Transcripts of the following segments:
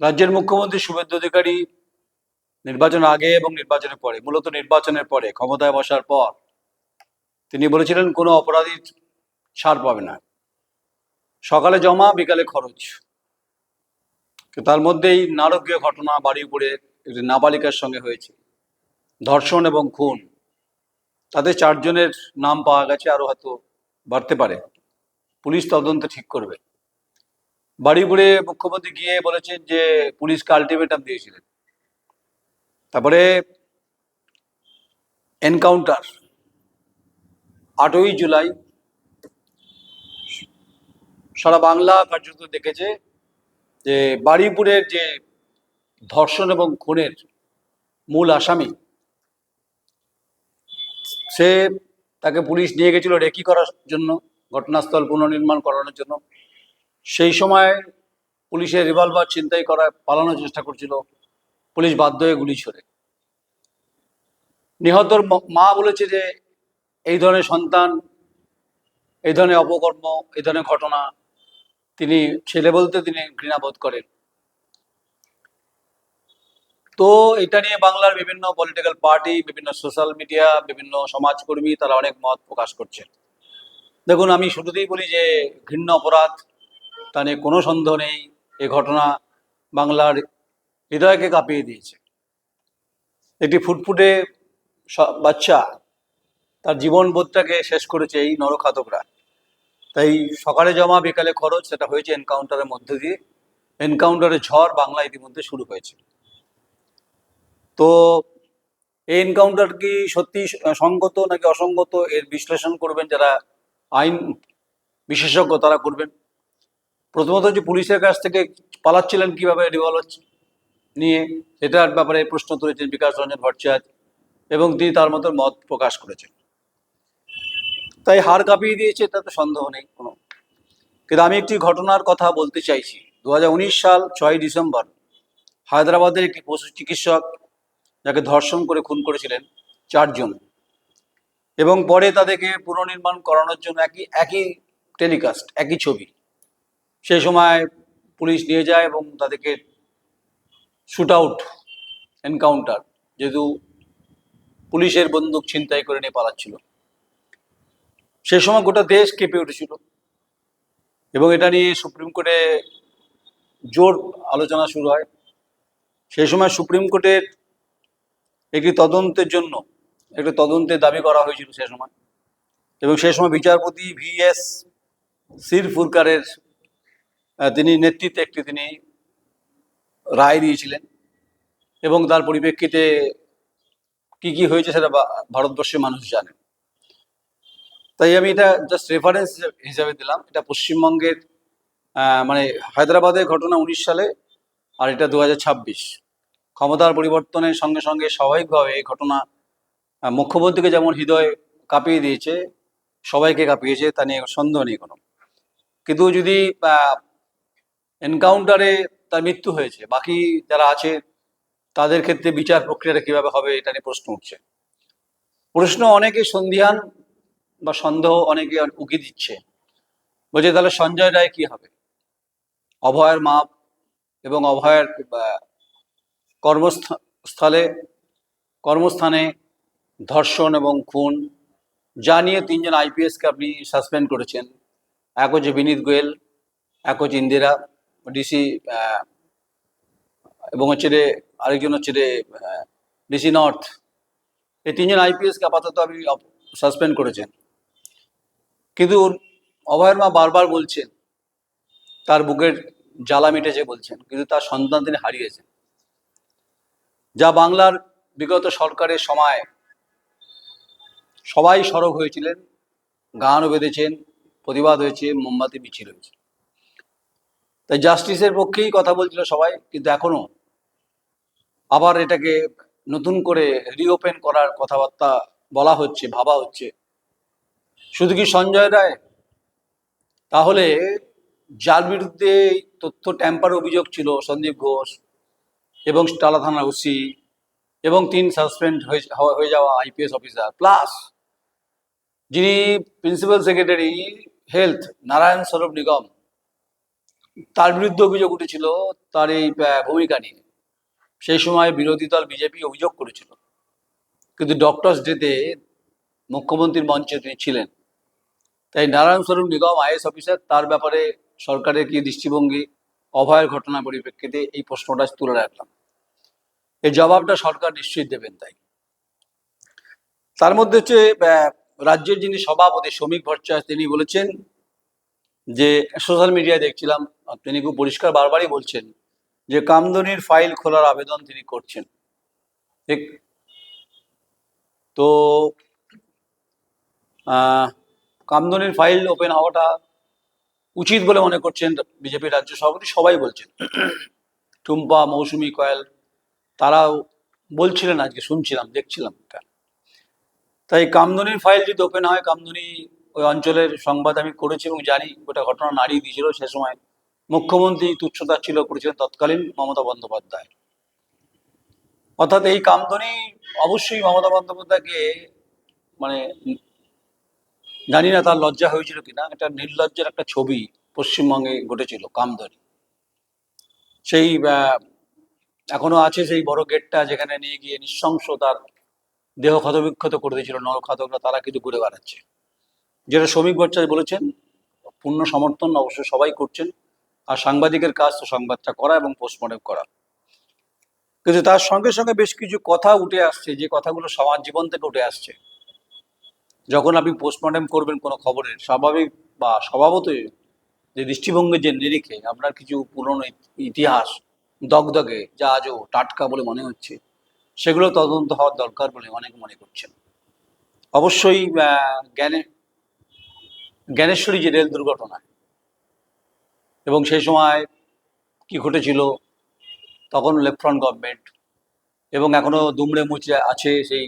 রাজ্যের মুখ্যমন্ত্রী শুভেন্দু অধিকারী নির্বাচনের আগে এবং নির্বাচনের পরে, মূলত নির্বাচনের পরে ক্ষমতায় বসার পর তিনি বলেছিলেন কোনো অপরাধী ছাড় পাবে না, সকালে জমা বিকালে খরচ। তার মধ্যেই নারকীয় ঘটনা বারুইপুরে একটি নাবালিকার সঙ্গে হয়েছে, ধর্ষণ এবং খুন। তাদের 4 জনের নাম পাওয়া গেছে, আরো হয়তো বাড়তে পারে। পুলিশ তদন্ত ঠিক করবে। বারুইপুরে মুখ্যমন্ত্রী গিয়ে বলেছেন যে পুলিশকে আলটিমেটাম দিয়েছিলেন। তারপরে এনকাউন্টার 8ই জুলাই সারা বাংলা কার্যত দেখেছে যে বারুইপুরের যে ধর্ষণ এবং খুনের মূল আসামি, সে তাকে পুলিশ নিয়ে গেছিল রেকি করার জন্য, ঘটনাস্থল পুনর্নির্মাণ করানোর জন্য। সেই সময় পুলিশের রিভলভার ছিনতাই করা পালানোর চেষ্টা করছিল, পুলিশ বাধ্য হয়ে গুলি ছোড়ে। নিহতর মা বলেছে যে এই ধরনের সন্তান, এই ধরনের অপকর্ম, এই ধরনের ঘটনা তিনি ছেলে বলতে তিনি ঘৃণা বোধ করেন। তো এটা নিয়ে বাংলার বিভিন্ন পলিটিক্যাল পার্টি, বিভিন্ন সোশ্যাল মিডিয়া, বিভিন্ন সমাজকর্মী তারা অনেক মত প্রকাশ করছেন। দেখুন, আমি শুরুতেই বলি যে ঘৃণ্য অপরাধ, তা নিয়ে কোনো সন্দেহ নেই। এই ঘটনা বাংলার হৃদয়কে কাঁপিয়ে দিয়েছে। একটি ফুটফুটে বাচ্চা তার জীবনবোধটাকে শেষ করেছে এই নরখাতকরা। তাই সকালে জমা বিকালে খরচ, সেটা হয়েছে এনকাউন্টারের মধ্যে দিয়ে। এনকাউন্টারের ঝড় বাংলা ইতিমধ্যে শুরু হয়েছে। তো এই এনকাউন্টার কি সত্যি সঙ্গত নাকি অসঙ্গত, এর বিশ্লেষণ করবেন যারা আইন বিশেষজ্ঞ, তারা করবেন। প্রথমত যে পুলিশের কাছ থেকে পালাচ্ছিলেন কিভাবে রিভলভার নিয়ে, সেটার ব্যাপারে প্রশ্ন তুলেছেন বিকাশ রঞ্জন ভট্টাচার্য, এবং তিনি তার মতো মত প্রকাশ করেছেন। তাই হার কাঁপিয়ে দিয়েছে, তাতে সন্দেহ নেই কোনো। কিন্তু আমি একটি ঘটনার কথা বলতে চাইছি। 2019 সাল 6 ডিসেম্বর হায়দ্রাবাদের একটি পশু চিকিৎসক, যাকে ধর্ষণ করে খুন করেছিলেন 4 জন, এবং পরে তাদেরকে পুনর্নির্মাণ করানোর জন্য একই টেলিকাস্ট, একই ছবি সেই সময় পুলিশ নিয়ে যায় এবং তাদেরকে শুট আউট, এনকাউন্টার, যেহেতু পুলিশের বন্দুক ছিনতাই করে নিয়ে পালাচ্ছিল। সে সময় গোটা দেশ কেঁপে উঠেছিল এবং এটা নিয়ে সুপ্রিম কোর্টে জোর আলোচনা শুরু হয়। সেই সময় সুপ্রিম কোর্টের একটি তদন্তের জন্য একটি তদন্তের দাবি করা হয়েছিল সে সময়, এবং সেই সময় বিচারপতি VS সিরফুরকারের তিনি নেতৃত্বে তিনি রায় দিয়েছিলেন, এবং তার পরিপ্রেক্ষিতে কি কি হয়েছে সেটা ভারতবর্ষের মানুষ জানে। তাই আমি এটা জাস্ট রেফারেন্স হিসাবে দিলাম। এটা পশ্চিমবঙ্গের মানে হায়দ্রাবাদের ঘটনা 19 সালে, আর এটা 2026। ক্ষমতার পরিবর্তনের সঙ্গে সঙ্গে স্বাভাবিকভাবে এই ঘটনা মুখ্যমন্ত্রীকে যেমন হৃদয় কাঁপিয়ে দিয়েছে, সবাইকে কাঁপিয়েছে, তা নিয়ে সন্দেহ নেই কোনো। কিন্তু যদি এনকাউন্টারে তার মৃত্যু হয়েছে, বাকি যারা আছে তাদের ক্ষেত্রে বিচার প্রক্রিয়াটা কিভাবে হবে, এটা নিয়ে প্রশ্ন উঠছে। প্রশ্ন অনেকে সন্দিহান বা সন্দেহ অনেকে উকি দিচ্ছে, বলছে তাহলে সঞ্জয় রায় কি হবে? অভয়ের মা এবং অভয়ের কর্মস্থানে ধর্ষণ এবং খুন, যা নিয়ে 3 জন IPSকে আপনি সাসপেন্ড করেছেন। এক হচ্ছে বিনীত গোয়েল, এক হচ্ছে ইন্দিরা ডিসি, এবং হচ্ছে আরেকজন হচ্ছে ডিসি নর্থ। এই 3 জন IPSকে আপাতত আপনি সাসপেন্ড করেছেন। কিন্তু অভয়ের মা বারবার বলছেন তার বুকের জ্বালা মিটেছে বলছেন, কিন্তু তার সন্তান তিনি হারিয়েছেন। যা বাংলার বিগত সরকারের সময় সবাই সরব হয়েছিলেন, গানও বেঁধেছেন, প্রতিবাদ হয়েছে, মোমবাতি মিছিল হয়েছে। তাই জাস্টিসের পক্ষেই কথা বলছিল সবাই, কিন্তু এখনো আবার এটাকে নতুন করে রিওপেন করার কথাবার্তা বলা হচ্ছে, ভাবা হচ্ছে। শুধু কি সঞ্জয় রায়? তাহলে যার বিরুদ্ধে তথ্য ট্যাম্পার অভিযোগ ছিল, সন্দীপ ঘোষ এবং টালা থানার OC এবং 3 সাসপেন্ড হয়ে যাওয়া IPS অফিসার, প্লাস যিনি প্রিন্সিপাল সেক্রেটারি হেলথ নারায়ণ স্বরূপ নিগম, তার বিরুদ্ধে অভিযোগ উঠেছিল তার এই ভূমিকা নিয়ে। সেই সময় বিরোধী দল বিজেপি অভিযোগ করেছিল, কিন্তু ডক্টরস ডেতে মুখ্যমন্ত্রীর মঞ্চে তিনি ছিলেন। তাই নারায়ণ স্বরূপ নিগম আইএস অফিসার, তার ব্যাপারে সরকারের কি দৃষ্টিভঙ্গি, অভয়ের ঘটনার পরিপ্রেক্ষিতে এই প্রশ্নটা তুলে রাখলাম। এই জবাবটা সরকার নিশ্চয়ই দেবেন। তাই তার মধ্যে হচ্ছে রাজ্যের যিনি সভাপতি শ্রমিক ভট্টাচার্য, তিনি বলেছেন যে, সোশ্যাল মিডিয়ায় দেখছিলাম তিনি খুব পরিষ্কার বারবারই বলছেন যে কামদুনির ফাইল খোলার আবেদন তিনি করছেন। ঠিক তো কামদুনির ফাইল ওপেন হওয়াটা উচিত বলে মনে করছেন বিজেপির রাজ্য সভাপতি, সবাই বলছেন। টুম্পা, মৌসুমী, কয়াল তারাও বলছিলেন, আজকে শুনছিলাম, দেখছিলাম। তাই কামদুনির ফাইল যদি ওপেন হয়, কামদুনি ওই অঞ্চলের সংবাদ আমি করেছি এবং জানি গোটা ঘটনা নাড়িয়ে দিয়েছিল সে সময় মুখ্যমন্ত্রী তুচ্ছতাচ্ছিল্য করেছিলেন তৎকালীন মমতা বন্দ্যোপাধ্যায়। অর্থাৎ এই কামদুনি অবশ্যই মমতা বন্দ্যোপাধ্যায়কে, মানে জানি না তার লজ্জা হয়েছিল কিনা, একটা নির্লজ্জের একটা ছবি পশ্চিমবঙ্গে ঘটেছিল কামদুনি। সেই এখনো আছে সেই বড় গেটটা, যেখানে নিয়ে গিয়ে নৃশংস তার দেহ ক্ষতবিক্ষত করে দিয়েছিল নরখাতকরা, তারা কিছু ঘুরে বেড়াচ্ছে। যেটা শ্রমিক ভট্টাচার্য বলেছেন, পূর্ণ সমর্থন অবশ্যই সবাই করছেন। আর সাংবাদিকের কাজ তো সংবাদটা করা এবং পোস্টমর্টম করা। কিন্তু তার সঙ্গে সঙ্গে বেশ কিছু কথা উঠে আসছে, যে কথাগুলো সমাজ জীবন থেকে উঠে আসছে। যখন আপনি পোস্টমর্টম করবেন কোনো খবরের, স্বাভাবিক বা স্বভাবতই যে দৃষ্টিভঙ্গির যে নিরিখে আপনার কিছু পুরনো ইতিহাস দগদগে যা আজও টাটকা বলে মনে হচ্ছে, সেগুলো তদন্ত হওয়ার দরকার বলে অনেকে মনে করছেন। অবশ্যই জ্ঞানেশ্বরী যে রেল দুর্ঘটনা এবং সেই সময় কি ঘটেছিল, তখন লেফট ফ্রন্ট গভর্নমেন্ট, এবং এখনো দুমড়ে মুচড়ে আছে সেই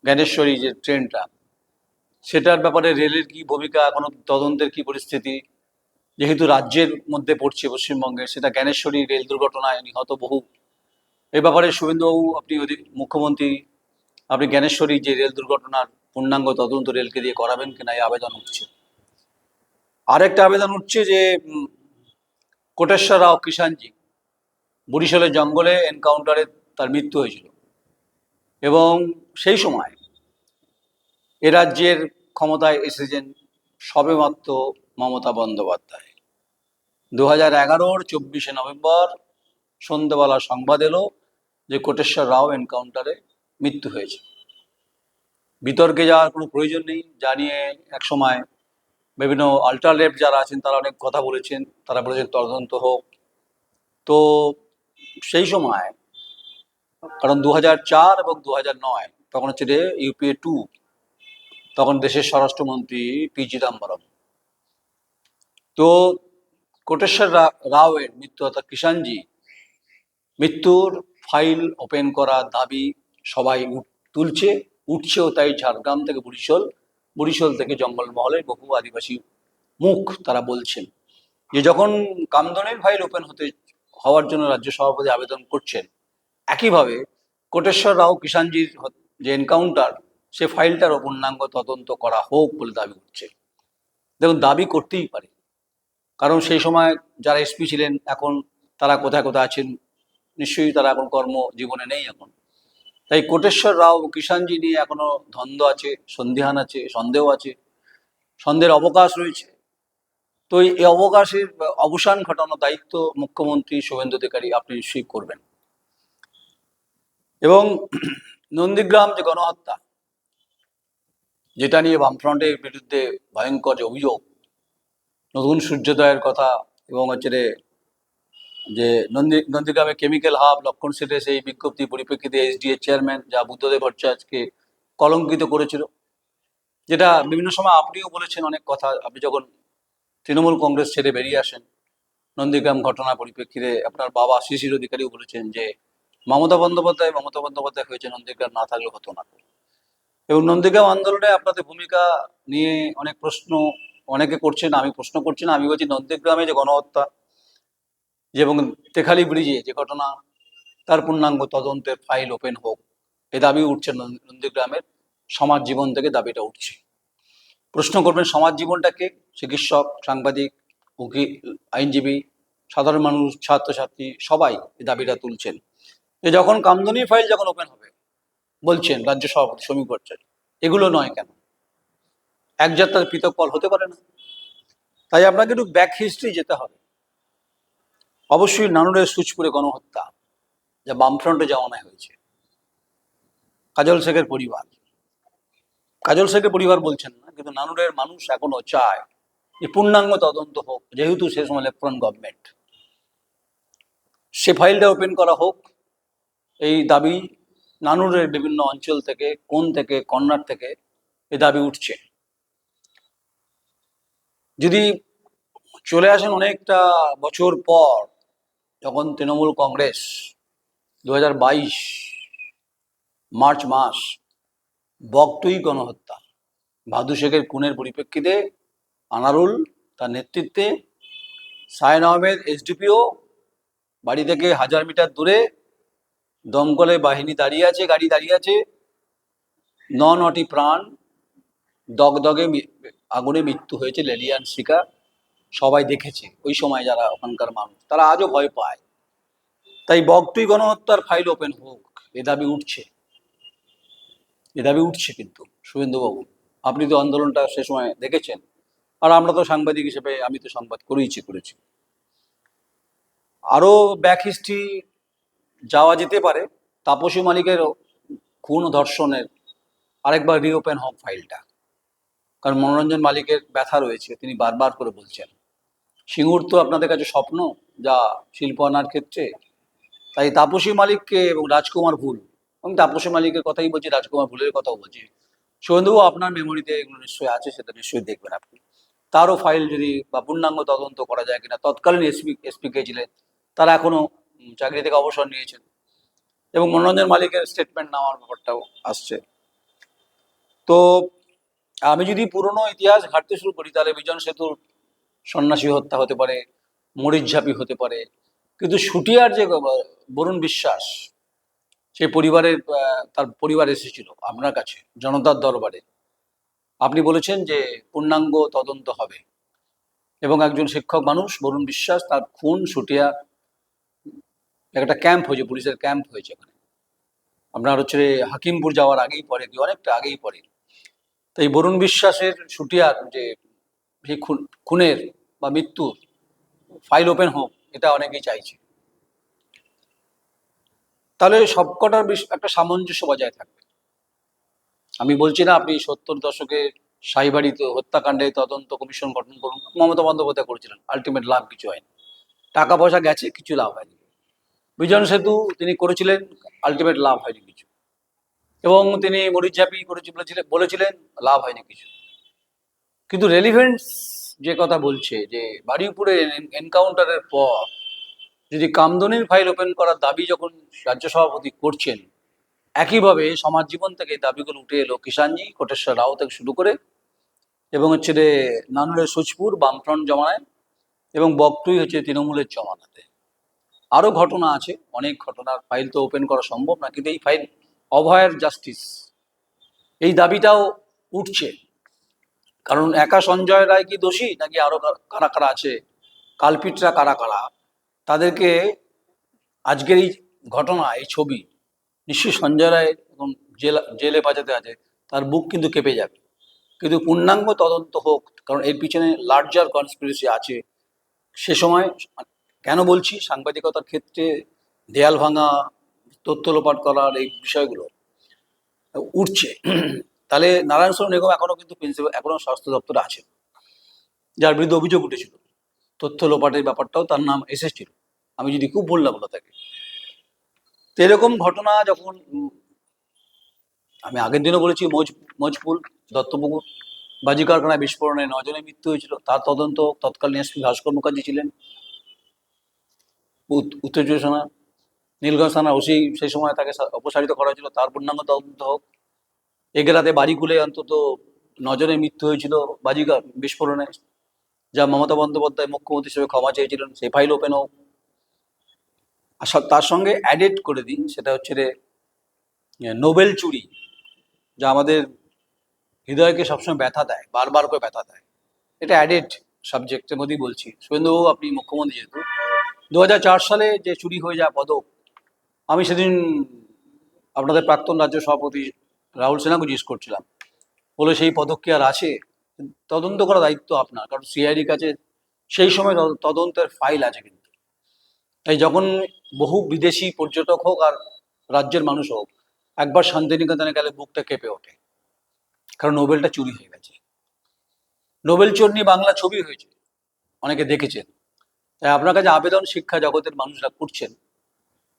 জ্ঞানেশ্বরী যে ট্রেনটা, সেটার ব্যাপারে রেলের কি ভূমিকা, এখনো তদন্তের কি পরিস্থিতি, যেহেতু রাজ্যের মধ্যে পড়ছে পশ্চিমবঙ্গে, সেটা জ্ঞানেশ্বরী রেল দুর্ঘটনায় নিহত বহু। এ ব্যাপারে শুভেন্দুবাবু, আপনি মুখ্যমন্ত্রী, আপনি জ্ঞানেশ্বরী যে রেল দুর্ঘটনার পূর্ণাঙ্গ তদন্ত রেলকে দিয়ে করাবেন কিনা, এই আবেদন উঠছে। আরেকটা আবেদন উঠছে যে কোটেশ্বর রাও কিষাণজি বরিশালের জঙ্গলে এনকাউন্টারে তার মৃত্যু হয়েছিল, এবং সেই সময় এ রাজ্যের ক্ষমতায় এসেছেন সবেমাত্র মমতা বন্দ্যোপাধ্যায়। 2011-র 24শে নভেম্বর সন্ধ্যেবেলা সংবাদ এলো যে কোটেশ্বর রাও এনকাউন্টারে মৃত্যু হয়েছে। বিতর্কে যাওয়ার কোনো প্রয়োজন নেই, জানিয়ে একসময় বিভিন্ন আল্টারলেফট যারা আছেন তারা অনেক কথা বলেছেন, তারা বলেছেন তদন্ত হোক। তো সেই সময়, কারণ 2004 এবং 2009 তখন হচ্ছে ইউপিএ 2, তখন দেশের স্বরাষ্ট্রমন্ত্রী পি চিদাম্বরম। তো কোটেশ্বর রাওয়ের মৃত্যু, অর্থাৎ কিষাণজি মৃত্যুর ফাইল ওপেন করার দাবি সবাই তুলছে, উঠছেও। তাই ঝাড়গ্রাম থেকে বরিশাল থেকে জঙ্গলমহলের বহু আদিবাসী মুখ তারা বলছেন যে যখন কামদুনির ফাইল ওপেন হওয়ার জন্য রাজ্য সভাপতি আবেদন করছেন, একইভাবে কোটেশ্বর রাও কিষাণজির যে এনকাউন্টার, সে ফাইলটার পূর্ণাঙ্গ তদন্ত করা হোক বলে দাবি করছে। দেখুন, দাবি করতেই পারে, কারণ সেই সময় যারা এসপি ছিলেন, এখন তারা কোথায় কোথায় আছেন, নিশ্চয়ই তারা এখন কর্মজীবনে নেই এখন। তাই কোটেশ্বর রাও কিষাণজি নিয়ে এখনো দ্বন্দ্ব আছে, সন্দিহান আছে, সন্দেহ আছে, সন্দেহের অবকাশ রয়েছে। তো এই অবকাশের অবসান ঘটানোর দায়িত্ব মুখ্যমন্ত্রী শুভেন্দু অধিকারী আপনি নিশ্চয়ই করবেন। এবং নন্দীগ্রাম যে গণহত্যা, যেটা নিয়ে বামফ্রন্টের বিরুদ্ধে ভয়ঙ্কর যে অভিযোগ, নতুন সূর্যোদয়ের কথা, এবং হচ্ছে যে নন্দীগ্রামে কেমিক্যাল হাব, লক্ষণ সেটে সেই বিজ্ঞপ্তি পরিপ্রেক্ষিতে এসডিএ চেয়ারম্যান যা বুদ্ধদেব ভট্টাচার্যকে কলঙ্কিত করেছিল, যেটা বিভিন্ন সময় আপনিও বলেছেন অনেক কথা। আপনি যখন তৃণমূল কংগ্রেস ছেড়ে বেরিয়ে আসেন, নন্দীগ্রাম ঘটনা পরিপ্রেক্ষিতে আপনার বাবা শিশির অধিকারীও বলেছেন যে মমতা বন্দ্যোপাধ্যায় হয়েছে, নন্দীগ্রাম না থাকলে হতো না। এবং নন্দীগ্রাম আন্দোলনে আপনাদের ভূমিকা নিয়ে অনেক প্রশ্ন অনেকে করছেন, আমি প্রশ্ন করছি না, আমি বলছি নন্দীগ্রামে যে গণহত্যা এবং তেখালি ব্রিজে যে ঘটনা, তার পূর্ণাঙ্গ তদন্তের ফাইল ওপেন হোক, এ দাবি উঠছে নন্দীগ্রামের সমাজ জীবন থেকে। দাবিটা উঠছে। প্রশ্ন করবেন সমাজ জীবনটাকে, চিকিৎসক, সাংবাদিক, উকিল, আইনজীবী, সাধারণ মানুষ, ছাত্রছাত্রী সবাই এই দাবিটা তুলছেন যে যখন কামদুনি ফাইল যখন ওপেন হবে, বলছেন রাজ্য সভাপতি সমীপ ভট্টাচার্য, এগুলো নয় কেন, এক যাত্রার পৃথক ফল হতে পারে না? তাই আপনাকে একটু ব্যাক হিস্ট্রি যেতে হবে। অবশ্যই নানুরের সুচপুরে গণহত্যা, যা বামফ্রন্টে জামানায় হয়েছে, কাজল শেখের পরিবার, কাজল শেখের পরিবার বলছেন না, কিন্তু নানুরের মানুষ এখনো চায় যে পূর্ণাঙ্গ তদন্ত হোক, যেহেতু সে সময় লেফটেন্যান্ট গভর্নমেন্ট, সে ফাইলটা ওপেন করা হোক, এই দাবি নানুরের বিভিন্ন অঞ্চল থেকে, কোন থেকে, কর্নার থেকে এই দাবি উঠছে। যদি চলে আসেন অনেকটা বছর পর, যখন তৃণমূল কংগ্রেস 2022 মার্চ মাস, বগটুই গণহত্যা, ভাদু শেখের খুনের পরিপ্রেক্ষিতে আনারুল তার নেতৃত্বে সায়েন আহমেদ এসডিপিও বাড়ি থেকে 1000 মিটার দূরে, দমকলে বাহিনী দাঁড়িয়ে আছে, গাড়ি দাঁড়িয়ে আছে, নটি প্রাণ, দগদগে আগুনে মৃত্যু হয়েছে, লেলিয়ান শিকা, সবাই দেখেছে ওই সময় যারা ওখানকার মানুষ, তারা আজও ভয় পায়। তাই বগটুই গণহত্যার ফাইল ওপেন হোক, এ দাবি উঠছে, এ দাবি উঠছে। কিন্তু শুভেন্দুবাবু, আপনি তো আন্দোলনটা সে সময় দেখেছেন, আর আমরা তো সাংবাদিক হিসেবে আমি তো সংবাদ করেছি। আরো ব্যাক হিস্ট্রি যাওয়া যেতে পারে, তাপসী মালিকের খুন ও ধর্ষণের আরেকবার রিওপেন হোক ফাইলটা, কারণ মনোরঞ্জন মালিকের ব্যথা রয়েছে, তিনি বারবার করে বলছেন। সিঙ্গুর তো আপনাদের কাছে স্বপ্ন, যা শিল্প আনার ক্ষেত্রে। তাই তাপসী মালিককে এবং রাজকুমার ভুল, আমি তাপসী মালিকের কথাই বলছি, রাজকুমার ভুলের কথাও বলছি, শুভেন্দুবাবু আপনার মেমোরিতে এগুলো নিশ্চয়ই আছে, সেটা নিশ্চয়ই দেখবেন আপনি। তারও ফাইল যদি বা পূর্ণাঙ্গ তদন্ত করা যায় কিনা, তৎকালীন এসপি কে ছিলেন, তারা এখনো চাকরি থেকে অবসর নিয়েছেন, এবং মনোরঞ্জন মালিকের স্টেটমেন্ট নেওয়ার ব্যাপারটাও আসছে। তো আমি যদি পুরনো ইতিহাস ঘাটতে শুরু করি, তাহলে বিজন সেতুর সন্ন্যাসী হত্যা হতে পারে, মরিচঝাপি হতে পারে, কিন্তু শুটিয়ার যে বরুণ বিশ্বাস, সেই পরিবারের তার পরিবার এসেছিল আপনার কাছে জনতার দরবারে, আপনি বলেছেন যে পূর্ণাঙ্গ তদন্ত হবে, এবং একজন শিক্ষক মানুষ বরুণ বিশ্বাস, তার খুন শুটিয়া, একটা ক্যাম্প হয়েছে, পুলিশের ক্যাম্প হয়েছে এখানে, আপনার হচ্ছে হাকিমপুর যাওয়ার আগেই পরে, কি অনেকটা আগেই পরে। তাই বরুণ বিশ্বাসের শুটিয়ার যে সেই খুনের বা মৃত্যুর ফাইল ওপেন হোক, এটা অনেকেই চাইছে। তাহলে সবকটার একটা সামঞ্জস্য বজায় থাকবে। আমি বলছি না আপনি 70 দশকে সাইবাড়িতে হত্যাকাণ্ডে তদন্ত কমিশন গঠন করুন, মমতা বন্দ্যোপাধ্যায় করেছিলেন, আলটিমেট লাভ কিছু হয়নি, টাকা পয়সা গেছে, কিছু লাভ হয়নি। বিজন সেতু তিনি করেছিলেন, আলটিমেট লাভ হয়নি কিছু, এবং তিনি মরিচঝাপি বলেছিলেন, লাভ হয়নি কিছু। কিন্তু রেলিভেন্স যে কথা বলছে, যে বারুইপুরে এনকাউন্টারের পর যদি কামদুনির ফাইল ওপেন করার দাবি যখন রাজ্য সভাপতি করছেন, একইভাবে সমাজ জীবন থেকে দাবিগুলো উঠে এলো কিষাণজি, কোটেশ্বর রাও থেকে শুরু করে, এবং হচ্ছে রে নানুরের সুচপুর বামফ্রন্ট জমানায়, এবং বগটুই হচ্ছে তৃণমূলের জমানাতে। আরো ঘটনা আছে, অনেক ঘটনার ফাইল তো ওপেন করা সম্ভব না, কিন্তু এই ফাইল অভয়ের জাস্টিস, এই দাবিটাও উঠছে। কারণ একা সঞ্জয় রায় কি দোষী, নাকি আরো কারা কারা আছে, কালপিটরা কারা কারা, তাদেরকে আজকের এই ঘটনা, এই ছবি, নিশ্চয়ই সঞ্জয় রায় এবং জেলে বাঁচাতে আছে, তার বুক কিন্তু কেঁপে যাবে। কিন্তু পূর্ণাঙ্গ তদন্ত হোক, কারণ এর পিছনে লার্জার কনস্পিরেসি আছে। সে সময় কেন বলছি, সাংবাদিকতার ক্ষেত্রে দেয়াল ভাঙা, তথ্য লোপাট করার এই বিষয়গুলো উঠছে। তাহলে নারায়ণ স্বরূপ নিগম এখনো কিন্তু প্রিন্সিপাল, এখনো স্বাস্থ্য দপ্তরে আছে, যার বিরুদ্ধে অভিযোগ উঠেছিল, তথ্য লোপাটের ব্যাপারটাও তার নাম এসেছিল, আমি যদি খুব ভুল না বলে থাকি। তো এরকম ঘটনা যখন, আমি আগের দিনও বলেছি, মজপুল, দত্তপুকুর বাজি কারখানায় বিস্ফোরণে 9 জনের মৃত্যু হয়েছিল, তার তদন্ত তৎকালীন এসপি ভাস্কর মুখার্জি ছিলেন। উত্তর চব্বিশ পরগনা নীলগঞ্জ থানা ওসি সেই সময় তাকে অপসারিত করা হয়েছিল, তার পূর্ণাঙ্গ তদন্ত হোক। এগেলাতে বাড়িগুলে অন্তত 9 জনের মৃত্যু হয়েছিল বাজিকার বিস্ফোরণে, যা মমতা বন্দ্যোপাধ্যায় মুখ্যমন্ত্রী হিসেবে ক্ষমা চেয়েছিলেন, সেই ফাইল ওপেন হোক। আর তার সঙ্গে অ্যাডেড করে দিন, সেটা হচ্ছে রে নোবেল চুরি, যা আমাদের হৃদয়কে সবসময় ব্যথা দেয়, বারবার করে ব্যথা দেয়, এটা অ্যাডেড সাবজেক্টের মধ্যেই বলছি। শুভেন্দুবাবু, আপনি মুখ্যমন্ত্রী যেহেতু, 2004 সালে যে চুরি হয়ে যাওয়া পদক, আমি সেদিন আপনাদের প্রাক্তন রাজ্য সভাপতি রাহুল সিনহাকে জিজ্ঞেস করছিলাম, বলে সেই পদক কি আর আছে? তদন্ত করার দায়িত্ব আপনার, কারণ সিআইডির কাছে সেই সময় তদন্তের ফাইল আছে। কিন্তু তাই যখন বহু বিদেশি পর্যটক হোক আর রাজ্যের মানুষ হোক, একবার শান্তিনিকেতনে গেলে বুকটা কেঁপে ওঠে, কারণ নোবেলটা চুরি হয়ে গেছে। নোবেল চোর নিয়ে বাংলা ছবি হয়েছে, অনেকে দেখেছেন। তাই আপনার কাছে আবেদন, শিক্ষা জগতের মানুষরা করছেন,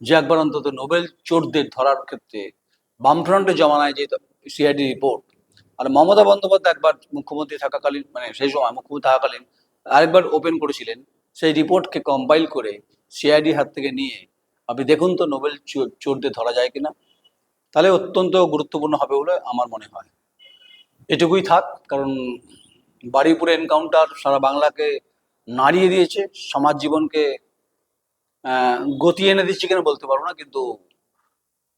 যে একবার অন্তত নোবেল চোরদের ধরার ক্ষেত্রে বামফ্রন্টের জমানায় যে সিআইডি রিপোর্ট, আর মমতা বন্দ্যোপাধ্যায় একবার মুখ্যমন্ত্রী থাকাকালীন, মানে সেই সময় মুখ্যমন্ত্রী থাকাকালীন আরেকবার ওপেন করেছিলেন, সেই রিপোর্টকে কম্পাইল করে সিআইডি হাত থেকে নিয়ে আপনি দেখুন তো নোবেল চোরদের ধরা যায় কিনা। তাহলে অত্যন্ত গুরুত্বপূর্ণ হবে বলে আমার মনে হয়। এটুকুই থাক, কারণ বারুইপুরে এনকাউন্টার সারা বাংলাকে নাড়িয়ে দিয়েছে, সমাজ জীবনকে গতি এনে দিচ্ছে কিনা বলতে পারবো না, কিন্তু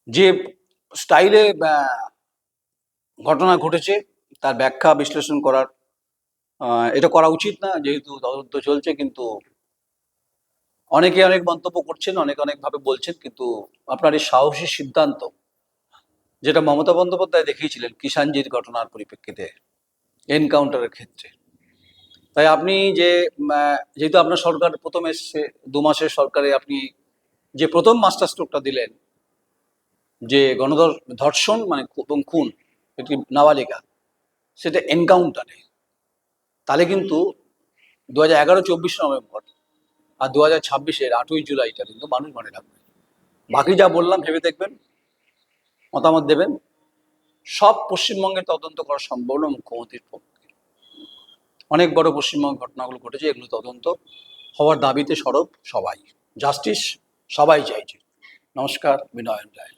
যে স্টাইলে ঘটনা ঘটেছে তার ব্যাখ্যা বিশ্লেষণ করার এটা করা উচিত না, যেহেতু তদন্ত চলছে। কিন্তু অনেকে অনেক মন্তব্য করছেন, অনেকে অনেকভাবে বলছেন, কিন্তু আপনার এই সাহসী সিদ্ধান্ত, যেটা মমতা বন্দ্যোপাধ্যায় দেখিয়েছিলেন কিষাণজির ঘটনার পরিপ্রেক্ষিতে এনকাউন্টারের ক্ষেত্রে, তাই আপনি যে যেহেতু আপনার সরকার প্রথম এসছে, 2 মাসের সরকারে আপনি যে প্রথম মাস্টার স্ট্রোকটা দিলেন, যে ধর্ষণ মানে এবং খুন, একটি নাবালিকা, সেটা এনকাউন্টারে, তাহলে কিন্তু 2011-24 নভেম্বর আর 2026-এর 8ই জুলাইটা কিন্তু মানুষ মনে রাখবে। বাকি যা বললাম ভেবে দেখবেন, মতামত দেবেন। সব পশ্চিমবঙ্গের তদন্ত করা সম্ভব না মুখ্যমন্ত্রীর পক্ষে। অনেক বড় পশ্চিমবঙ্গের ঘটনাগুলো ঘটেছে, এগুলো তদন্ত হওয়ার দাবিতে সরব সবাই, জাস্টিস সবাই চাইছে। নমস্কার, বিনয় রায়।